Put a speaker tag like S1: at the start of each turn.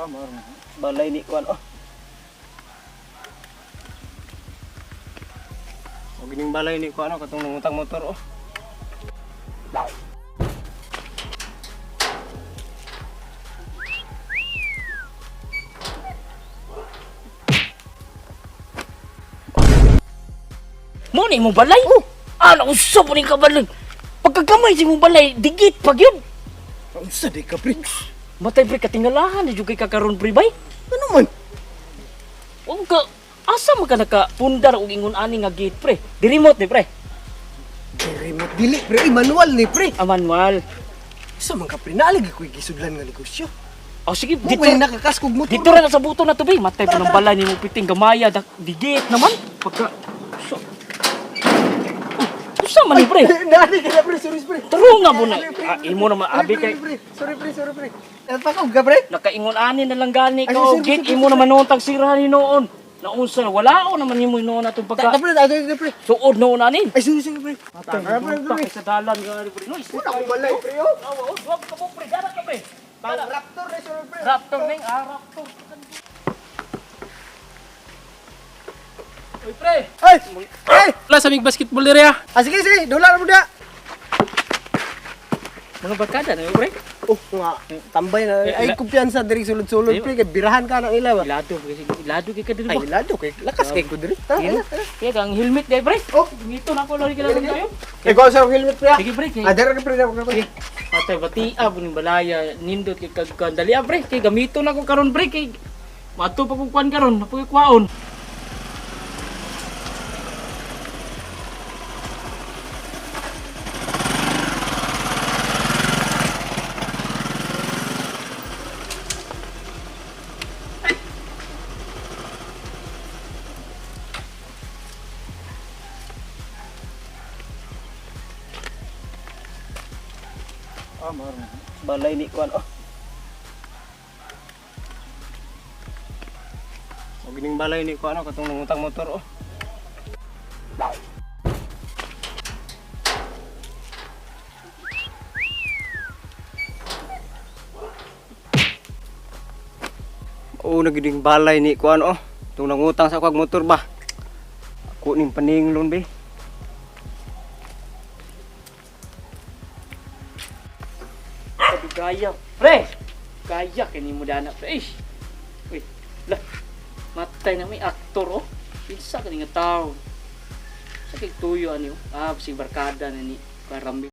S1: Marong balay ni kuan oh. O gining balay ni kuan katong nangutang motor oh.
S2: Mo ni mo balay? Oh. Ala usa po ni kabalay. Pagkagamay si mo balay, digit pag yun.
S1: Unsa di ka pre?
S2: Matay pre katingalahan di jud kay kakaron pre bay.
S1: Ano man?
S2: O ka asa man ka nakapundar og ingon ani nga gate pre? Di remote ni pre.
S1: Remote dili pre, manual ni pre.
S2: Manual.
S1: Sa man ka pre, naalagi ko gisudlan nga negosyo.
S2: O sige,
S1: Mo
S2: dito
S1: ba nakakaskog mo
S2: dito ra na sa buto na to bay. Matay pa ng balay ni mo piting gamaya digit naman. Pagka so, usa man ni pre.
S1: Nani ka na pre, sorry pre.
S2: Taro nga mo na. Imo na maabi kay
S1: Sorry pre. Pakog ka pre.
S2: nakaingon ani na lang gani
S1: Ay,
S2: ka og
S1: sige,
S2: gate
S1: sige,
S2: imo naman noon tag sira ni noon. Naunsa wala ko naman imo noon atong pagka
S1: Pre, pre.
S2: suod noon ani.
S1: Ay, sorry pre.
S2: Pakay sa dalan nga pre. No,
S1: Wala ko balay pre oh.
S2: wag ka mo pre, darat ka pre.
S1: Raptor na sorry pre.
S2: Raptor ning raptor. Oy pre,
S1: Ay! Ay!
S3: Wala sa mig basketball diri ah.
S1: Sige, dolar mo da.
S2: mga barkada na pre.
S1: Oh, nga, tambay na. Ay, kumpiyansa diri sulod-sulod pre, kay birahan ka na nila ba?
S2: Ilado kay ka diri
S1: Ay,
S2: ba.
S1: lado kay. Lakas kay ko diri. Tara.
S2: Kaya ang helmet day pre.
S1: Oh,
S2: Ngito na ko lori ka lang kayo.
S1: ikaw sa helmet pre.
S2: Sige pre.
S1: Ah, dara ka pre.
S2: Atay batia buning balaya nindot kay kagkandali pre kay gamito na ko karon pre kay mato pa ko kuan karon napagkuaon.
S1: Marong balay ni kuan oh. O gining balay ni kuan katong nangutang motor oh. Oo, nagiding balay ni kuan oh. Itong nangutang sa kag motor ba. Ako ning paninglon be.
S2: Gaya pre. Gaya kini mo dana pre. Uy, lah. Matay na may aktor oh. Pinsa kani nga tao. Sa kay tuyo ani oh. Si barkada na ni Karambi.